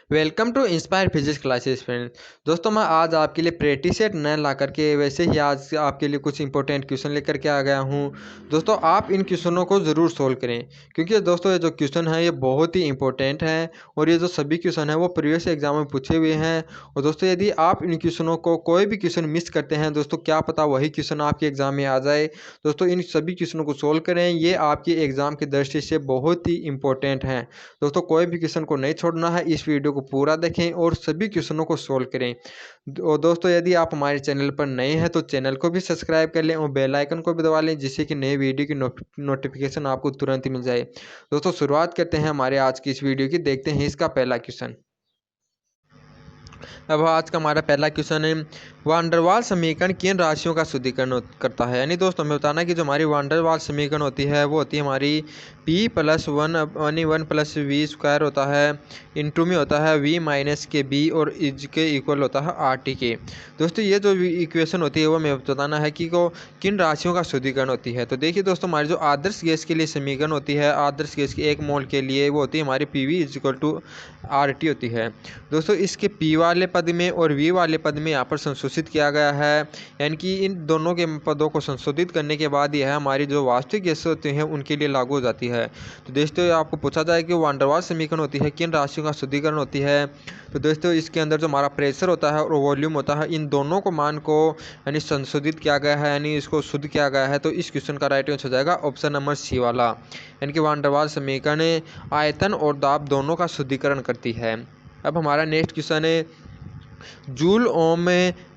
Welcome to Inspire Physics Classes friend. दोस्तों मैं आज आपके लिए प्रैक्टिस सेट नया ला करके वैसे ही आज आपके लिए कुछ इंपॉर्टेंट क्वेश्चन लेकर के आ गया हूँ। दोस्तों आप इन क्वेश्चनों को ज़रूर सोल्व करें, क्योंकि दोस्तों ये जो क्वेश्चन है ये बहुत ही इंपॉर्टेंट है और ये जो सभी क्वेश्चन है वो प्रीवियस एग्जाम में पूछे हुए हैं। और दोस्तों यदि आप इन क्वेश्चनों को कोई भी क्वेश्चन मिस करते हैं दोस्तों, क्या पता वही क्वेश्चन आपके एग्जाम में आ जाए। दोस्तों इन सभी क्वेश्चनों को सोल्व करें, ये आपके एग्जाम की दृष्टि से बहुत ही इंपॉर्टेंट हैं। दोस्तों कोई भी क्वेश्चन को नहीं छोड़ना है, इस वीडियो को पूरा देखें और सभी क्वेश्चनों को सोल्व करें। और दोस्तों यदि आप हमारे चैनल पर नए हैं तो चैनल को भी सब्सक्राइब कर लें और बेल आइकन को भी दबा लें, जिससे कि नए वीडियो की नोटिफिकेशन आपको तुरंत ही मिल जाए। दोस्तों शुरुआत करते हैं हमारे आज की इस वीडियो की। देखते हैं इसका पहला क्वेश्चन। अब आज का हमारा पहला क्वेश्चन है, वान डेर वाल्स समीकरण किन राशियों का शुद्धिकरण करता है। यानी दोस्तों हमें बताना है कि जो हमारी वान डेर वाल्स समीकरण होती है वो होती है हमारी p + 1 + v² होता है, इंटू में होता है v - के b और इज के इक्वल होता है RT के। दोस्तों ये जो इक्वेशन होती है वो हमें बताना है कि को किन राशियों का शुद्धिकरण होती है। तो देखिए दोस्तों हमारी जो आदर्श गैस के लिए समीकरण होती है, आदर्श गैस की 1 मोल के लिए वो होती है हमारी PV = RT होती है। दोस्तों इसके P वाले पद में और V वाले पद में यहाँ पर संशोधित किया गया है, यानी कि इन दोनों के पदों को संशोधित करने के बाद यह हमारी जो वास्तविक गैसें होती हैं उनके लिए लागू हो जाती है। तो दोस्तों आपको पूछा जाए कि वान डेर वाल्स समीकरण होती है किन राशियों का शुद्धिकरण होती है। तो दोस्तों इसके अंदर जो हमारा प्रेशर होता है और वॉल्यूम होता है, इन दोनों को मान को यानी संशोधित किया गया है, यानी इसको शुद्ध किया गया है। तो इस क्वेश्चन का राइट आंसर हो जाएगा ऑप्शन नंबर सी वाला, यानी कि वान डेर वाल्स समीकरण आयतन और दाब दोनों का शुद्धिकरण करती है। अब हमारा नेक्स्ट क्वेश्चन है, जूल ओम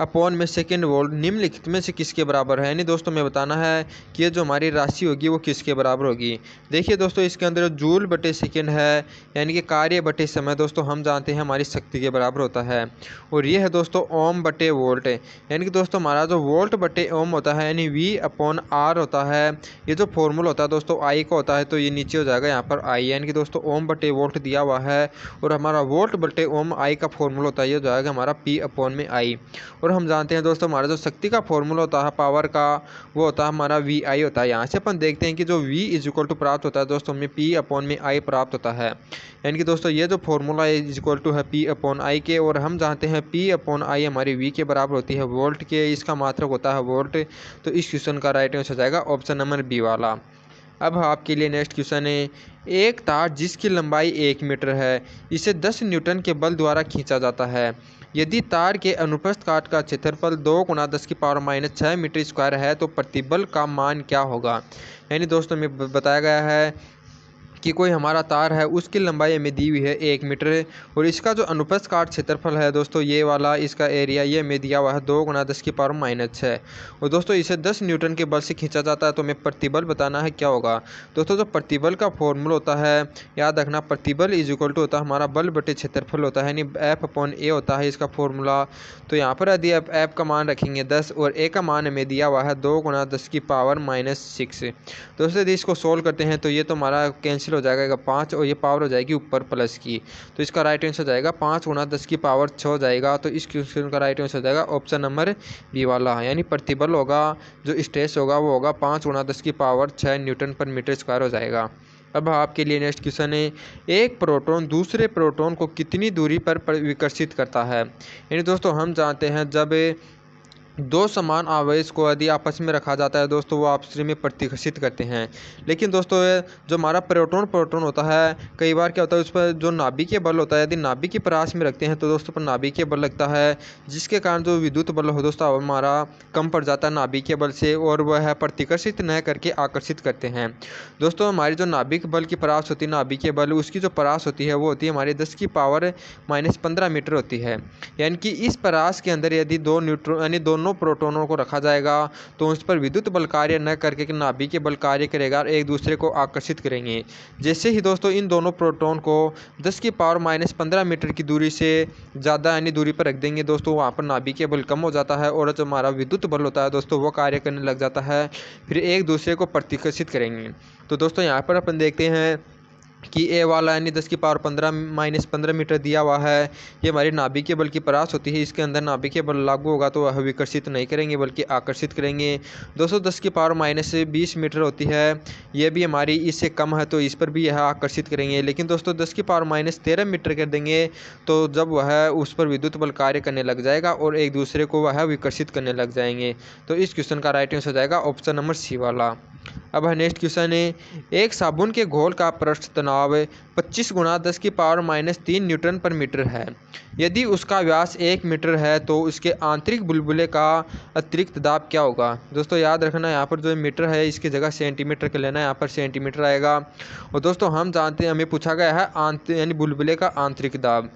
अपॉन में सेकेंड वोल्ट निम्नलिखित में से किसके बराबर है। यानी दोस्तों हमें बताना है कि ये जो हमारी राशि होगी वो किसके बराबर होगी। देखिए दोस्तों इसके अंदर जूल बटे सेकेंड है, यानी कि कार्य बटे समय दोस्तों हम जानते हैं हमारी शक्ति के बराबर होता है। और ये है दोस्तों ओम बटे वोल्ट, यानी कि दोस्तों हमारा जो वोल्ट बटे ओम होता है यानी V/R होता है। ये जो फॉर्मूला होता है दोस्तों I का होता है, तो ये नीचे हो जाएगा यहाँ पर I, यानी कि दोस्तों ओम बटे वोल्ट दिया हुआ है और हमारा वोल्ट बटे ओम I का फॉर्मूला होता है, ये हो जाएगा हमारा P/I। और हम जानते हैं दोस्तों हमारा जो शक्ति का फॉर्मूला होता है पावर का, वो होता है हमारा VI होता है। यहाँ से अपन देखते हैं कि जो V = प्राप्त होता है दोस्तों हमें P/I प्राप्त होता है, यानी कि दोस्तों ये जो फॉर्मूला इक्वल टू है P/I के। और हम जानते हैं P/I हमारी V के बराबर होती है वोल्ट के, इसका मात्रक होता है वोल्ट। तो इस क्वेश्चन का राइट आंसर हो जाएगा ऑप्शन नंबर बी वाला। अब आपके लिए नेक्स्ट क्वेश्चन है, एक तार जिसकी लंबाई 1 मीटर है इसे 10 न्यूटन के बल द्वारा खींचा जाता है। यदि तार के अनुप्रस्थ काट का क्षेत्रफल 2 × 10⁻⁶ मीटर² है तो प्रतिबल का मान क्या होगा। यानी दोस्तों में बताया गया है कि कोई हमारा तार है उसकी लंबाई हमें दी हुई है 1 मीटर और इसका जो अनुप्रस्थ काट क्षेत्रफल है दोस्तों ये वाला, इसका एरिया ये हमें दिया हुआ है 2 × 10⁻⁶। और दोस्तों इसे 10 न्यूटन के बल से खींचा जाता है, तो हमें प्रतिबल बताना है क्या होगा। दोस्तों जो प्रतिबल का फॉर्मूला होता है याद रखना, प्रतिबल = होता है हमारा बल बटे क्षेत्रफल होता है, यानी F/A होता है इसका फॉर्मूला। तो यहाँ पर यदि आप F का मान रखेंगे 10 और A का मान हमें दिया हुआ है 2 × 10⁻�6। दोस्तों यदि इसको सोल्व करते हैं तो ये तो हमारा कैंसिल हो जाएगा 5 और ये पावर हो जाएगी ऊपर प्लस की। तो इसका राइट आंसर हो जाएगा 5 × 10⁻6 हो जाएगा। तो इस क्वेश्चन का राइट आंसर हो जाएगा ऑप्शन नंबर बी वाला, यानी प्रतिबल होगा जो स्ट्रेस होगा वो होगा 5 × 10⁻6 Nm/m² हो जाएगा। अब आपके लिए नेक्स्ट क्वेश्चन है, एक प्रोटॉन दूसरे प्रोटॉन को कितनी दूरी पर विकर्षित करता है। यानी दोस्तों हम जानते हैं जब दो समान आवेश को यदि आपस में रखा जाता है दोस्तों वो आपस में प्रतिकर्षित करते हैं। लेकिन दोस्तों जो हमारा प्रोटॉन होता है, कई बार क्या होता है उस पर जो नाभिकीय बल होता है, यदि नाभिकीय परास में रखते हैं तो दोस्तों पर नाभिकीय बल लगता है, जिसके कारण जो विद्युत बल हो दोस्तों हमारा कम पड़ जाता है नाभिकीय बल से और वह प्रतिकर्षित न करके आकर्षित करते हैं। दोस्तों हमारी जो नाभिक बल की परास होती है, नाभिकीय बल, उसकी जो परास होती है वो होती है हमारी 10⁻⁻15 मीटर होती है। यानी कि इस परास के अंदर यदि दो न्यूट्रॉन यानी दोनों प्रोटॉनों को रखा जाएगा तो उस पर विद्युत बल कार्य न करके नाभिकीय बल कार्य करेगा और एक दूसरे को आकर्षित करेंगे। जैसे ही दोस्तों इन दोनों प्रोटॉन को 10⁻⁻15 मीटर की दूरी से ज़्यादा यानी दूरी पर रख देंगे दोस्तों, वहाँ पर नाभिकीय बल कम हो जाता है और जो हमारा विद्युत बल होता है दोस्तों वो कार्य करने लग जाता है, फिर एक दूसरे को प्रतिकर्षित करेंगे। तो दोस्तों यहाँ पर अपन देखते हैं कि ए वाला यानी 10⁻15 -15 मीटर दिया हुआ है, ये हमारी नाभिकीय बल की परास होती है। इसके अंदर नाभिकीय बल लागू होगा तो वह विकर्षित नहीं करेंगे बल्कि आकर्षित करेंगे। दोस्तों 10⁻−20 मीटर होती है, ये भी हमारी इससे कम है तो इस पर भी यह आकर्षित करेंगे। लेकिन दोस्तों 10⁻−13 मीटर कर देंगे तो जब वह उस पर विद्युत बल कार्य करने लग जाएगा और एक दूसरे को वह विकर्षित करने लग जाएंगे। तो इस क्वेश्चन का राइट आंसर हो जाएगा ऑप्शन नंबर सी वाला। अब है नेक्स्ट क्वेश्चन है, एक साबुन के घोल का पृष्ठ तनाव 25 × 10⁻³ न्यूटन पर मीटर है। यदि उसका व्यास 1 मीटर है तो उसके आंतरिक बुलबुले का अतिरिक्त दाब क्या होगा। दोस्तों याद रखना यहाँ पर जो मीटर है इसकी जगह सेंटीमीटर का लेना है, यहाँ पर सेंटीमीटर आएगा। और दोस्तों हम जानते हैं, हमें पूछा गया है यानी बुलबुले का आंतरिक दाब।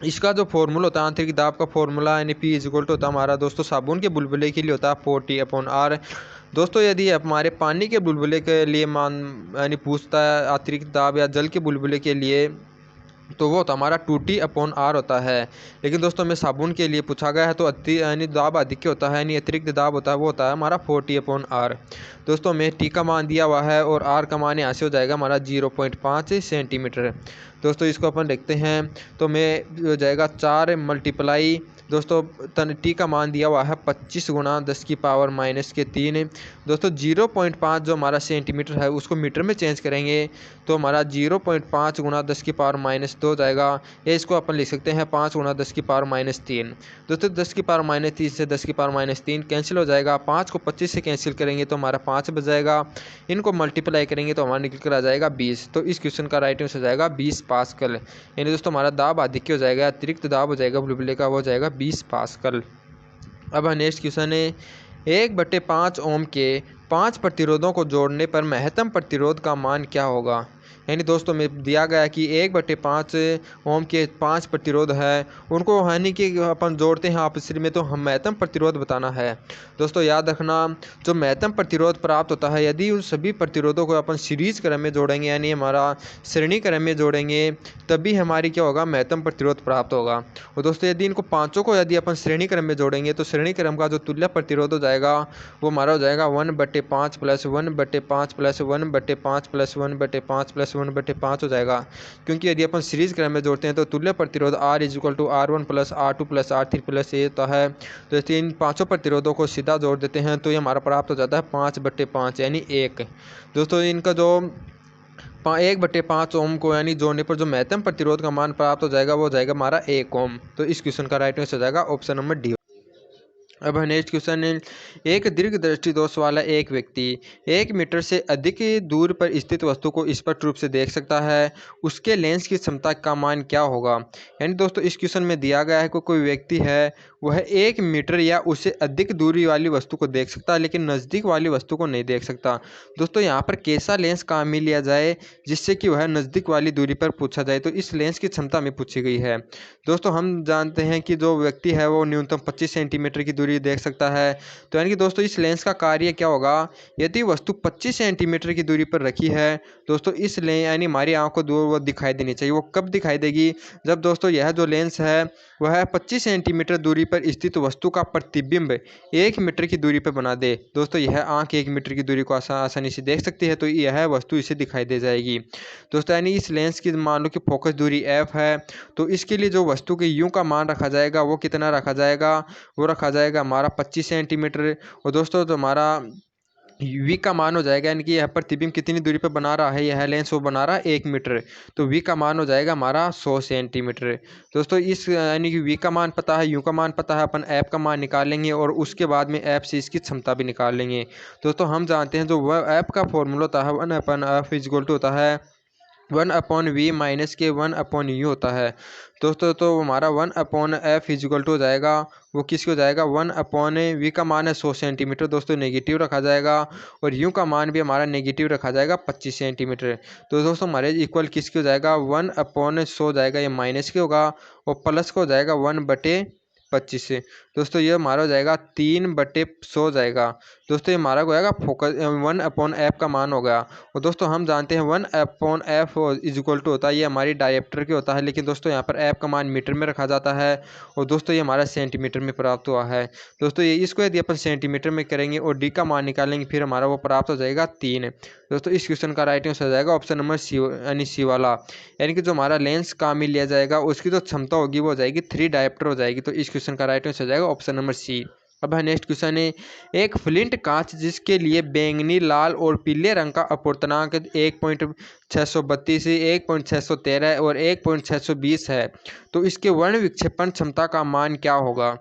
इसका जो फॉर्मूला होता है आंतरिक दाब का फॉर्मूला यानी P = होता है हमारा दोस्तों साबुन के बुलबुले के लिए होता है 40/R। दोस्तों यदि हमारे पानी के बुलबुले के लिए यानी पूछता है अतिरिक्त दाब या जल के बुलबुले के लिए तो वो तो हमारा 2T/R होता है। लेकिन दोस्तों हमें साबुन के लिए पूछा गया है तो यानी दाब अधिक होता है यानी अतिरिक्त दाब होता है वो होता है हमारा 40/R। दोस्तों हमें T का मान दिया हुआ है और R का मान यहाँ से हो जाएगा हमारा 0.5 सेंटीमीटर। दोस्तों इसको अपन देखते हैं तो हमें हो जाएगा 4 × दोस्तों T का मान दिया हुआ है 25 × 10⁻³ दोस्तों 0.5 जो हमारा सेंटीमीटर है उसको मीटर में चेंज करेंगे तो हमारा 0.5 × 10⁻² हो जाएगा। या इसको अपन लिख सकते हैं 5 × 10⁻³ दोस्तों 10⁻³ से 10⁻³ कैंसिल हो जाएगा। 5 को 25 से कैंसिल करेंगे तो हमारा 5 बच जाएगा। इनको मल्टीप्लाई करेंगे तो हमारा निकल कर आ जाएगा 20। तो इस क्वेश्चन का राइट आंसर हो जाएगा 20 पास्कल। यानी दोस्तों हमारा दाब अधिक हो जाएगा, अतिरिक्त दाब हो जाएगा बुलबुले का वो हो जाएगा 20 पास्कल। अब नेक्स्ट क्वेश्चन है, 1/5 ओम के 5 प्रतिरोधों को जोड़ने पर महत्तम प्रतिरोध का मान क्या होगा। यानी दोस्तों में दिया गया कि 1/5 ओम के 5 प्रतिरोध है, उनको यानी कि अपन जोड़ते हैं आपस में तो हम महत्तम प्रतिरोध बताना है। दोस्तों याद रखना जो महत्तम प्रतिरोध प्राप्त होता है यदि उन सभी प्रतिरोधों को अपन सीरीज क्रम में जोड़ेंगे यानी हमारा श्रेणी क्रम में जोड़ेंगे तभी हमारी क्या होगा महत्तम प्रतिरोध प्राप्त होगा। और दोस्तों यदि इनको पाँचों को यदि अपन श्रेणी क्रम में जोड़ेंगे तो श्रेणी क्रम का जो तुल्य प्रतिरोध हो जाएगा वो हमारा हो जाएगा 1/5 + 1/5 + 1/5 + 1/5 + 1/5 हो जाएगा। क्योंकि यदि अपन सीरीज क्रम में जोड़ते हैं तो तुल्य प्रतिरोध R = R1 + R2 + R3 + A होता है। तो ऐसे इन पांचों प्रतिरोधों को सीधा जोड़ देते हैं तो ये हमारा प्राप्त हो जाता है 5/5 यानी 1। दोस्तों इनका जो 1/5 ओम को यानी जोड़ने पर जो महत्तम प्रतिरोध का मान प्राप्त हो जाएगा वो हो जाएगा हमारा 1 ओम। तो इस क्वेश्चन का राइट आंसर हो जाएगा ऑप्शन नंबर डी। अब नेक्स्ट क्वेश्चन है, एक दीर्घ दृष्टि दोष वाला एक व्यक्ति 1 मीटर से अधिक दूर पर स्थित वस्तु को स्पष्ट रूप से देख सकता है, उसके लेंस की क्षमता का मान क्या होगा। यानी दोस्तों इस क्वेश्चन में दिया गया है कि कोई व्यक्ति है वह 1 मीटर या उससे अधिक दूरी वाली वस्तु को देख सकता है लेकिन नज़दीक वाली वस्तु को नहीं देख सकता। दोस्तों यहाँ पर कैसा लेंस काम में लिया जाए जिससे कि वह नज़दीक वाली दूरी पर पूछा जाए, तो इस लेंस की क्षमता में पूछी गई है। दोस्तों हम जानते हैं कि जो व्यक्ति है वो न्यूनतम 25 सेंटीमीटर की दूरी देख सकता है। तो यानी कि दोस्तों इस लेंस का कार्य क्या होगा, यदि वस्तु 25 सेंटीमीटर की दूरी पर रखी है दोस्तों इस लेंस यानी हमारी आँख को दूर वो दिखाई देनी चाहिए। वो कब दिखाई देगी, जब दोस्तों यह जो लेंस है वह 25 सेंटीमीटर दूरी पर स्थित वस्तु का प्रतिबिंब 1 मीटर की दूरी पर बना दे। दोस्तों यह आँख 1 मीटर की दूरी को आसानी से देख सकती है तो यह वस्तु इसे दिखाई दे जाएगी। दोस्तों यानी इस लेंस की मान लो कि फोकस दूरी f है तो इसके लिए जो वस्तु के U का मान रखा जाएगा वो कितना रखा जाएगा, वो रखा जाएगा हमारा 25 सेंटीमीटर। और दोस्तों जो हमारा V का मान हो जाएगा यानी कि यह प्रतिबिंब कितनी दूरी पर बना रहा है, यह लेंस वो बना रहा है 1 मीटर, तो V का मान हो जाएगा हमारा 100 सेंटीमीटर। दोस्तों इस यानी कि V का मान पता है, U का मान पता है, अपन F का मान निकाल लेंगे और उसके बाद में F से इसकी क्षमता भी निकाल लेंगे। दोस्तों हम जानते हैं जो वह F का फॉर्मूला होता है 1/F = होता है 1/V माइनस के 1/U होता है। दोस्तों तो हमारा 1/F = हो जाएगा वो किसको हो जाएगा 1/V का मान है 100 सेंटीमीटर दोस्तों नेगेटिव रखा जाएगा और U का मान भी हमारा नेगेटिव रखा जाएगा 25 सेंटीमीटर। तो दोस्तों हमारे इक्वल किसके हो जाएगा 1/100 हो जाएगा, ये माइनस के होगा और प्लस को हो जाएगा 1/V 25 से। दोस्तों ये हमारा हो जाएगा 3/100 हो जाएगा। दोस्तों ये हमारा हो जाएगा फोकस 1/f का मान हो गया। और दोस्तों हम जानते हैं 1/f इज इक्वल टू होता है, ये हमारी डायप्टर के होता है, लेकिन दोस्तों यहाँ पर f का मान मीटर में रखा जाता है और दोस्तों ये हमारा सेंटीमीटर में प्राप्त हुआ है। दोस्तों ये इसको यदि अपन सेंटीमीटर में करेंगे और d का मान निकालेंगे फिर हमारा वो प्राप्त हो जाएगा 3। दोस्तों इस क्वेश्चन का राइट आंसर हो जाएगा ऑप्शन नंबर सी, यानी सी वाला। यानी कि जो हमारा लेंस काम में लिया जाएगा उसकी जो क्षमता होगी वो हो जाएगी 3 डायप्टर हो जाएगी। तो इस क्वेश्चन का राइट आंसर हो जाएगा ऑप्शन नंबर सी। अब है नेक्स्ट क्वेश्चन है, एक फ्लिंट कांच जिसके लिए बैंगनी, लाल और पीले रंग का अपवर्तनांक 1.632, 1.613 और 1.620 है, तो इसके वर्ण विक्षेपण क्षमता का मान क्या होगा।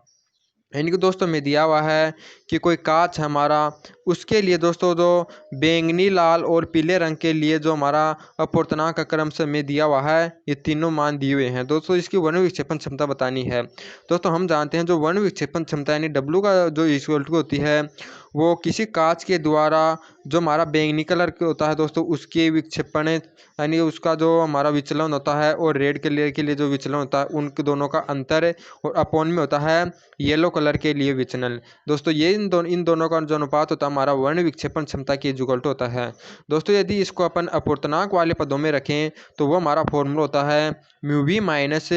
यानी कि दोस्तों में दिया हुआ है कि कोई कांच हमारा, उसके लिए दोस्तों जो बैंगनी, लाल और पीले रंग के लिए जो हमारा अपवर्तनांक का क्रम से में दिया हुआ है, ये तीनों मान दिए हुए हैं। दोस्तों इसकी वर्ण विक्षेपण क्षमता बतानी है। दोस्तों हम जानते हैं जो वर्ण विक्षेपण क्षमता यानी W का जो इक्वल टू होती है वो किसी कांच के द्वारा जो हमारा बैंगनी कलर के होता है दोस्तों उसके विक्षेपण यानी उसका जो हमारा विचलन होता है और रेड कलर के लिए जो विचलन होता है उनके दोनों का अंतर और अपॉन में होता है येलो कलर के लिए विचलन। दोस्तों ये इन दोनों का जो अनुपात होता है हमारा वर्ण विक्षेपण क्षमता के इक्वल टू होता है। दोस्तों यदि इसको अपन अपवर्तनांक वाले पदों में रखें तो वो हमारा फॉर्मूला होता है mu v minus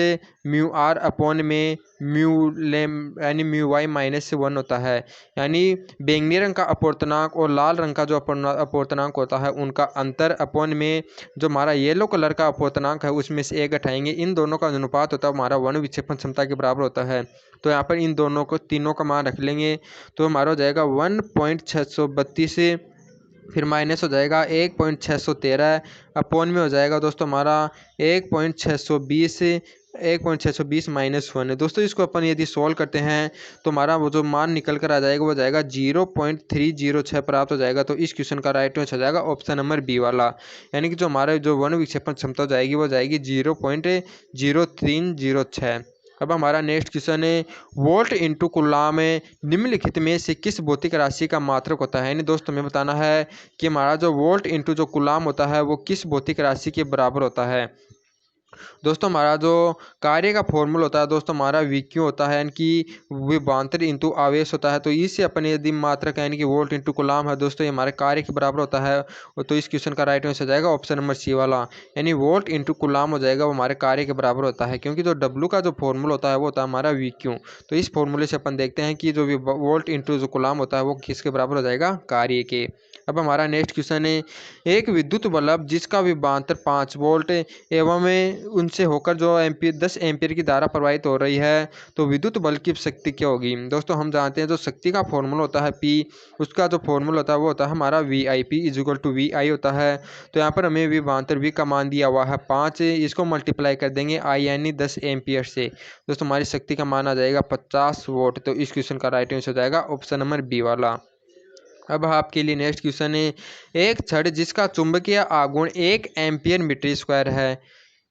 mu r upon में म्यू लेम यानी म्यू वाई माइनस 1 होता है। यानी बैंगनी रंग का अपवर्तनांक और लाल रंग का जो अपवर्तनांक होता है उनका अंतर अपॉन में जो हमारा येलो कलर का अपवर्तनांक है उसमें से एक घटाएंगे, इन दोनों का अनुपात होता है हमारा वर्ण विक्षेपण क्षमता के बराबर होता है। तो यहाँ पर इन दोनों को तीनों का मान रख लेंगे तो हमारा हो जाएगा 1.632, फिर माइनस हो जाएगा 1.613 अपॉन में हो जाएगा दोस्तों हमारा 1.620, 1.620 माइनस 1 है। दोस्तों इसको अपन यदि सॉल्व करते हैं तो हमारा वो जो मान निकल कर आ जाएगा वो जाएगा 0.306 प्राप्त हो जाएगा। तो इस क्वेश्चन का राइट आंसर हो जाएगा ऑप्शन नंबर बी वाला। यानी कि जो हमारा जो वर्ण विक्षेपण क्षमता हो जाएगी वो जाएगी 0.0306। अब हमारा नेक्स्ट क्वेश्चन है, वोल्ट इंटू कूलाम निम्नलिखित में से किस भौतिक राशि का मात्रक होता है। यानी दोस्तों हमें बताना है कि हमारा जो वोल्ट इंटू जो कूलाम होता है वो किस भौतिक राशि के बराबर होता है। दोस्तों हमारा जो कार्य का फॉर्मूला होता है दोस्तों हमारा VQ होता है, यानी कि विभवांतर इंटू आवेश होता है। तो इससे अपन यदि मात्रक यानी कि वोल्ट इंटू कूलाम है दोस्तों ये हमारे कार्य के बराबर होता है। तो इस क्वेश्चन का राइट आंसर हो जाएगा ऑप्शन नंबर सी वाला, यानी वोल्ट इंटू कूलाम हो जाएगा वो हमारे कार्य के बराबर होता है, क्योंकि जो W का जो फॉर्मूला होता है वो होता है हमारा VQ। तो इस फॉर्मूले से अपन देखते हैं कि जो वोल्ट इंटू जो कूलाम होता है वो किसके बराबर हो जाएगा, कार्य के। अब हमारा नेक्स्ट क्वेश्चन है, एक विद्युत बल्ब जिसका विभवांतर 5 वोल्ट एवं उनसे होकर जो 10 एम्पीयर की धारा प्रवाहित हो रही है, तो विद्युत बल्ब की शक्ति क्या होगी। दोस्तों हम जानते हैं जो शक्ति का फॉर्मूला होता है P, उसका जो फॉर्मूला होता है वो होता है हमारा VIP is equal to VI होता है। तो यहाँ पर हमें विभवांतर V का मान दिया हुआ है 5, इसको मल्टीप्लाई कर देंगे I यानी 10 एम्पीयर से। दोस्तों हमारी शक्ति का मान आ जाएगा 50 वोट। तो इस क्वेश्चन का राइट आंसर हो जाएगा ऑप्शन नंबर बी वाला। अब आपके लिए नेक्स्ट क्वेश्चन है, एक छड़ जिसका चुंबकीय आघूर्ण 1 एम्पीयर मीटर स्क्वायर है,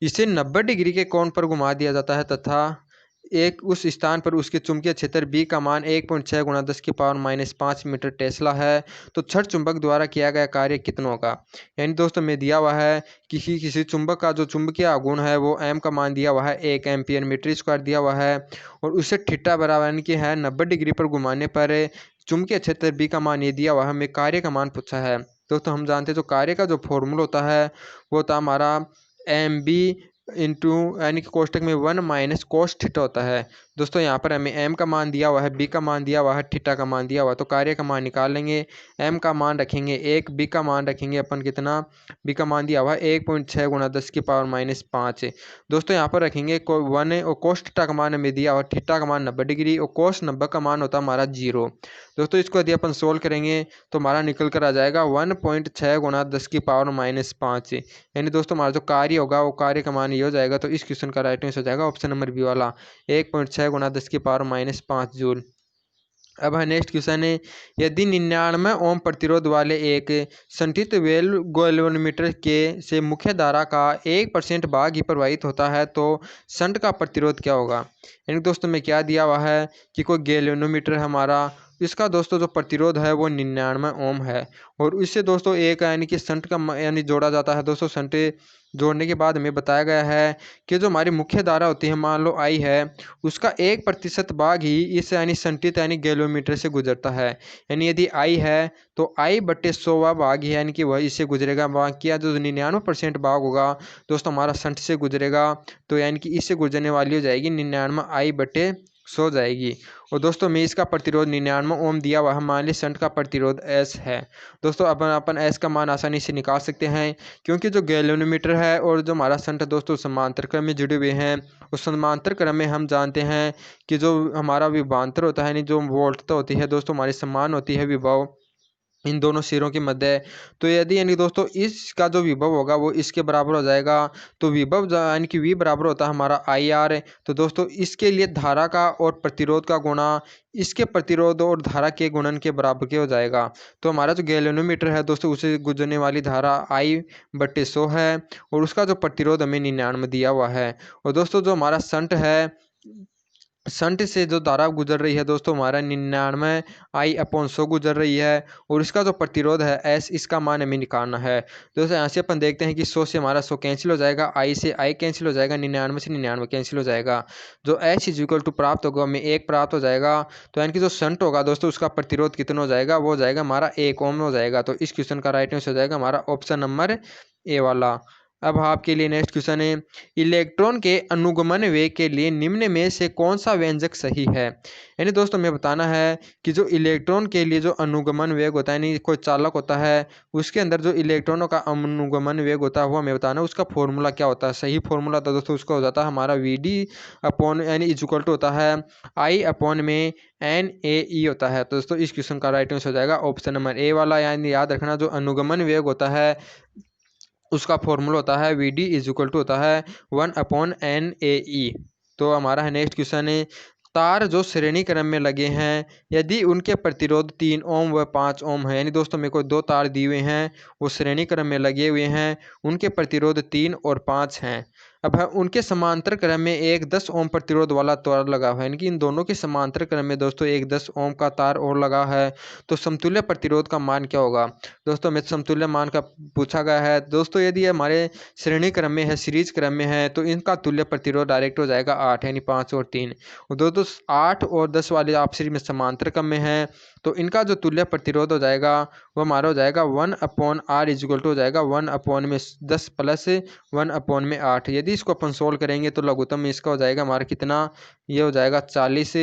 इसे 90 डिग्री के कोण पर घुमा दिया जाता है तथा एक उस स्थान पर उसके चुंबकीय क्षेत्र B का मान 1.6 × 10⁻⁻5 मीटर टेस्ला है, तो छड़ चुंबक द्वारा किया गया कार्य कितना होगा। यानी दोस्तों में दिया हुआ है किसी चुंबक का जो चुंबकीय आघूर्ण है वो M का मान दिया हुआ है 1 एम्पीयर मीटर स्क्वायर दिया हुआ है और उससे थीटा बराबर यानी कि है 90 डिग्री पर घुमाने पर चुंबकीय क्षेत्र B का मान ये दिया हुआ है, हमें कार्य का मान पूछा है। दोस्तों हम जानते हैं जो कार्य का जो फॉर्मूला होता है वो होता है हमारा MB इंटू यानी कि कोष्टक में 1 माइनस कोस थीटा होता है। दोस्तों यहाँ पर हमें M का मान दिया हुआ है, B का मान दिया हुआ है, थीटा का मान दिया हुआ है। तो कार्य का मान निकाल लेंगे। M का मान रखेंगे 1, B का मान रखेंगे अपन कितना, B का मान दिया हुआ है 1.6 × 10⁻⁵ दोस्तों यहाँ पर रखेंगे 1 और कोस थीटा का मान हमें दिया हुआ, थीटा का मान 90 डिग्री और कोस 90 का मान होता है हमारा 0। दोस्तों इसको यदि अपन सोल्व करेंगे तो हमारा निकल कर आ जाएगा 1.6 × 10⁻⁵, यानी दोस्तों हमारा जो कार्य होगा वो कार्य का मान ये हो जाएगा। तो इस क्वेश्चन का राइट आंसर हो जाएगा ऑप्शन नंबर बी वाला, 1.6 × 10⁻⁵ जूल। अब है नेक्स्ट क्वेश्चन है, यदि 99 ओम प्रतिरोध वाले एक संतृप्त गैल्वेनोमीटर के से मुख्य धारा का 1% भाग ही प्रवाहित होता है तो शंट का प्रतिरोध क्या होगा। यानी दोस्तों में क्या दिया हुआ है कि कोई गैल्वेनोमीटर हमारा, इसका दोस्तों जो प्रतिरोध है वो 99 ओम है और इससे दोस्तों एक यानी कि शंट का यानी जोड़ा जाता है। दोस्तों शंट जोड़ने के बाद हमें बताया गया है कि जो हमारी मुख्य धारा होती है, मान लो I है, उसका 1% भाग ही इस यानी संटित यानी गैलोमीटर से गुजरता है। यानी यदि I है तो I/100वां भाग ही यानी कि वह इससे गुजरेगा। बाकी जो 99% भाग होगा दोस्तों हमारा संट से गुजरेगा, तो यानी कि इससे गुजरने वाली हो जाएगी 99I/100 जाएगी। और दोस्तों में इसका प्रतिरोध 99 ओम दिया हुआ है। मान ली शंट का प्रतिरोध S है। दोस्तों अपन S का मान आसानी से निकाल सकते हैं, क्योंकि जो गैल्वेनोमीटर है और जो हमारा शंट है दोस्तों समांतर क्रम में जुड़े हुए हैं। उस समांतर क्रम में हम जानते हैं कि जो हमारा विभवांतर होता है, यानी जो वोल्टता होती है दोस्तों हमारी समान होती है विभव इन दोनों सिरों के मध्य। तो यदि यानी दोस्तों इसका जो विभव होगा वो इसके बराबर हो जाएगा। तो विभव यानी कि V बराबर होता है हमारा IR। तो दोस्तों इसके लिए धारा का और प्रतिरोध का गुणा इसके प्रतिरोध और धारा के गुणन के बराबर के हो जाएगा। तो हमारा जो गैल्वेनोमीटर है दोस्तों उसे गुजरने वाली धारा I/100 है और उसका जो प्रतिरोध हमें 99 दिया हुआ है। और दोस्तों जो हमारा शंट है, शंट से जो धारा गुजर रही है दोस्तों हमारा 99I/100 गुजर रही है और इसका जो प्रतिरोध है S, इसका मान हमें निकालना है। दोस्तों यहाँ से अपन देखते हैं कि 100 से हमारा 100 कैंसिल हो जाएगा, I से I कैंसिल हो जाएगा, 99 से 99 कैंसिल हो जाएगा। जो H प्राप्त होगा हमें 1 प्राप्त हो जाएगा। तो यानी कि जो शंट होगा दोस्तों उसका प्रतिरोध कितना हो जाएगा, वो हो जाएगा हमारा 1 ओम हो जाएगा। तो इस क्वेश्चन का राइट आंसर हो जाएगा हमारा ऑप्शन नंबर A वाला। अब आपके लिए नेक्स्ट क्वेश्चन है, इलेक्ट्रॉन के अनुगमन वेग के लिए निम्न में से कौन सा व्यंजक सही है। यानी दोस्तों हमें बताना है कि जो इलेक्ट्रॉन के लिए जो अनुगमन वेग होता है, यानी कोई चालक होता है उसके अंदर जो इलेक्ट्रॉनों का अनुगमन वेग होता है वो हमें बताना है, उसका फॉर्मूला क्या होता है। सही फॉर्मूला था दोस्तों उसका हो जाता है हमारा VD अपॉन यानी इक्वल टू होता है I अपॉन में NAE होता है। तो दोस्तों इस क्वेश्चन का राइट आंसर हो जाएगा ऑप्शन नंबर A वाला। यानी याद रखना जो अनुगमन वेग होता है उसका फॉर्मूला होता है VD इक्वल टू होता है 1/NAE। तो हमारा है नेक्स्ट क्वेश्चन है, तार जो श्रेणी क्रम में लगे हैं यदि उनके प्रतिरोध 3 ओम व 5 ओम है। यानी दोस्तों मेरे को 2 तार दिए हुए हैं, वो श्रेणी क्रम में लगे हुए हैं, उनके प्रतिरोध 3 और 5 हैं। अब है उनके समांतर क्रम में एक 10 ओम प्रतिरोध वाला तार लगा हुआ है, यानी कि इन दोनों के समांतर क्रम में दोस्तों एक 10 ओम का तार और लगा है। तो समतुल्य प्रतिरोध का मान क्या होगा। दोस्तों हमें समतुल्य मान का पूछा गया है। दोस्तों यदि ये हमारे श्रेणी क्रम में है, सीरीज क्रम में है, तो इनका तुल्य प्रतिरोध डायरेक्ट हो जाएगा 8, यानी 5 और 3। दोस्तों 8 और 10 वाले आपसी में समांतर क्रम में है, तो इनका जो तुल्य प्रतिरोध हो जाएगा वो हमारा हो जाएगा 1/R इक्वल टू हो जाएगा 1/10 प्लस 1/8। यदि इसको अपन सोल्व करेंगे तो लघुत्तम इसका हो जाएगा हमारा कितना, ये हो जाएगा 40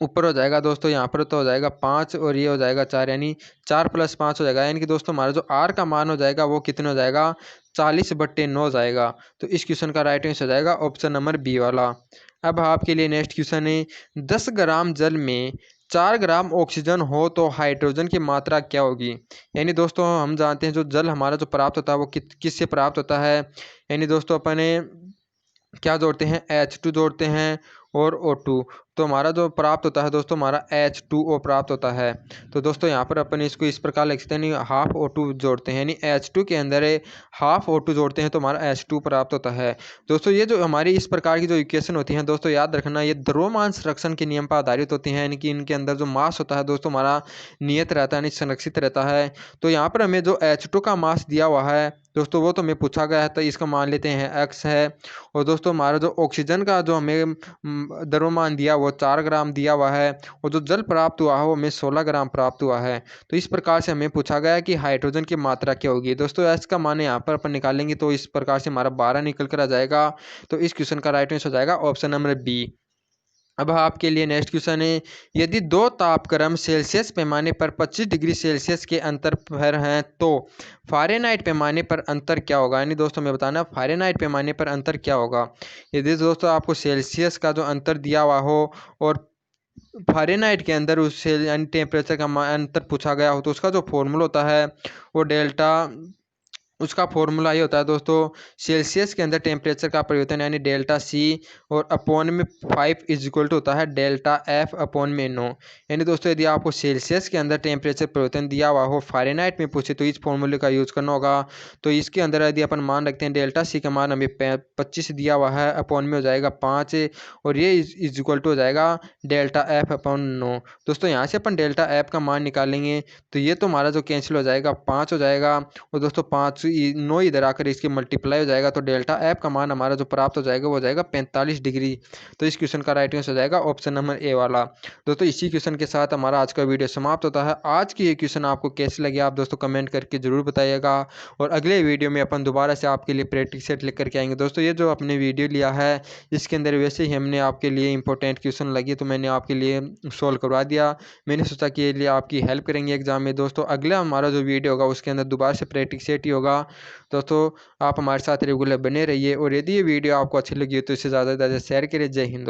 ऊपर हो जाएगा दोस्तों यहाँ पर तो हो जाएगा 5 और ये हो जाएगा 4, यानी 4 + 5 हो जाएगा। यानी कि दोस्तों हमारा जो R का मान हो जाएगा वो कितना हो जाएगा 40/9 जाएगा। तो इस क्वेश्चन का राइट आंसर हो जाएगा ऑप्शन नंबर B वाला। अब आपके लिए नेक्स्ट क्वेश्चन है, 10 ग्राम जल में 4 ग्राम ऑक्सीजन हो तो हाइड्रोजन की मात्रा क्या होगी। यानी दोस्तों हम जानते हैं जो जल हमारा जो प्राप्त होता है वो किससे प्राप्त होता है। यानी दोस्तों अपने क्या जोड़ते हैं, H2 जोड़ते हैं और O2। तो हमारा जो प्राप्त होता है दोस्तों हमारा H2O प्राप्त होता है। तो दोस्तों यहाँ पर अपन इसको इस प्रकार लिख सकते हैं, हाफ O2 जोड़ते हैं, यानी H2 के अंदर हाफ O2 जोड़ते हैं तो हमारा H2 प्राप्त होता है। दोस्तों ये जो हमारी इस प्रकार की जो इक्वेशन होती हैं दोस्तों याद रखना ये द्रव्यमान संरक्षण के नियम पर आधारित होती हैं, यानी कि इनके अंदर जो मास होता है दोस्तों हमारा नियत रहता है, यानी संरक्षित रहता है। तो यहाँ पर हमें जो H2 का मास दिया हुआ है दोस्तों वो तो हमें पूछा गया है, तो इसका मान लेते हैं X है। और दोस्तों हमारा जो ऑक्सीजन का जो हमें द्रव्यमान दिया वो 4 ग्राम दिया हुआ है और जो जल प्राप्त हुआ है वो हमें 16 ग्राम प्राप्त हुआ है। तो इस प्रकार से हमें पूछा गया कि हाइड्रोजन की मात्रा क्या होगी। दोस्तों एच का मान यहाँ पर अपन निकालेंगे तो इस प्रकार से हमारा 12 निकल कर आ जाएगा। तो इस क्वेश्चन का राइट आंसर हो जाएगा ऑप्शन नंबर B। अब आपके लिए नेक्स्ट क्वेश्चन है, यदि दो तापक्रम सेल्सियस पैमाने पर 25 डिग्री सेल्सियस के अंतर पर हैं तो फ़ारेनहाइट पैमाने पर अंतर क्या होगा। यानी दोस्तों हमें बताना फ़ारेनहाइट पैमाने पर अंतर क्या होगा। यदि दोस्तों आपको सेल्सियस का जो अंतर दिया हुआ हो और फ़ारेनहाइट के अंदर उससे यानी टेम्परेचर का अंतर पूछा गया हो तो उसका जो फॉर्मूला होता है वो डेल्टा, उसका फॉर्मूला ये होता है दोस्तों सेल्सियस के अंदर टेम्परेचर का परिवर्तन यानी डेल्टा C और अपॉन में 5 इज इक्वल टू होता है डेल्टा F अपॉन में 9। यानी दोस्तों यदि आपको सेल्सियस के अंदर टेम्परेचर परिवर्तन दिया हुआ हो फ़ारेनहाइट में पूछे तो इस फॉर्मूले का यूज़ करना होगा। तो इसके अंदर यदि अपन मान रखते हैं डेल्टा C का मान हमें 25 दिया हुआ है, अपॉन में हो जाएगा 5 और ये इज इक्वल टू हो जाएगा डेल्टा F अपॉन 9। दोस्तों यहाँ से अपन डेल्टा F का मान निकालेंगे तो ये तो हमारा जो कैंसिल हो जाएगा 5 हो जाएगा और दोस्तों 5 9 इधर आकर इसके मल्टीप्लाई हो जाएगा तो डेल्टा एफ का मान हमारा जो प्राप्त हो जाएगा वो हो जाएगा 45 डिग्री। तो इस क्वेश्चन का राइट आंसर हो जाएगा ऑप्शन नंबर ए वाला। दोस्तों इसी क्वेश्चन के साथ हमारा आज का वीडियो समाप्त होता है। आज की ये क्वेश्चन आपको कैसे लगे आप दोस्तों कमेंट करके जरूर बताइएगा, और अगले वीडियो में अपन दोबारा से आपके लिए प्रैक्टिस सेट लेकर के आएंगे। दोस्तों ये जो आपने वीडियो लिया है इसके अंदर वैसे ही हमने आपके लिए इंपॉर्टेंट क्वेश्चन लगे तो मैंने आपके लिए सॉल्व करवा दिया। मैंने सोचा कि ये लिए आपकी हेल्प करेंगे एग्जाम में। दोस्तों अगला हमारा जो वीडियो होगा उसके अंदर दोबारा से प्रैक्टिस सेट ही होगा। दोस्तों आप हमारे साथ रेगुलर बने रहिए, और यदि ये वीडियो आपको अच्छी लगी हो तो इसे ज़्यादा से ज़्यादा शेयर करें। जय हिंद।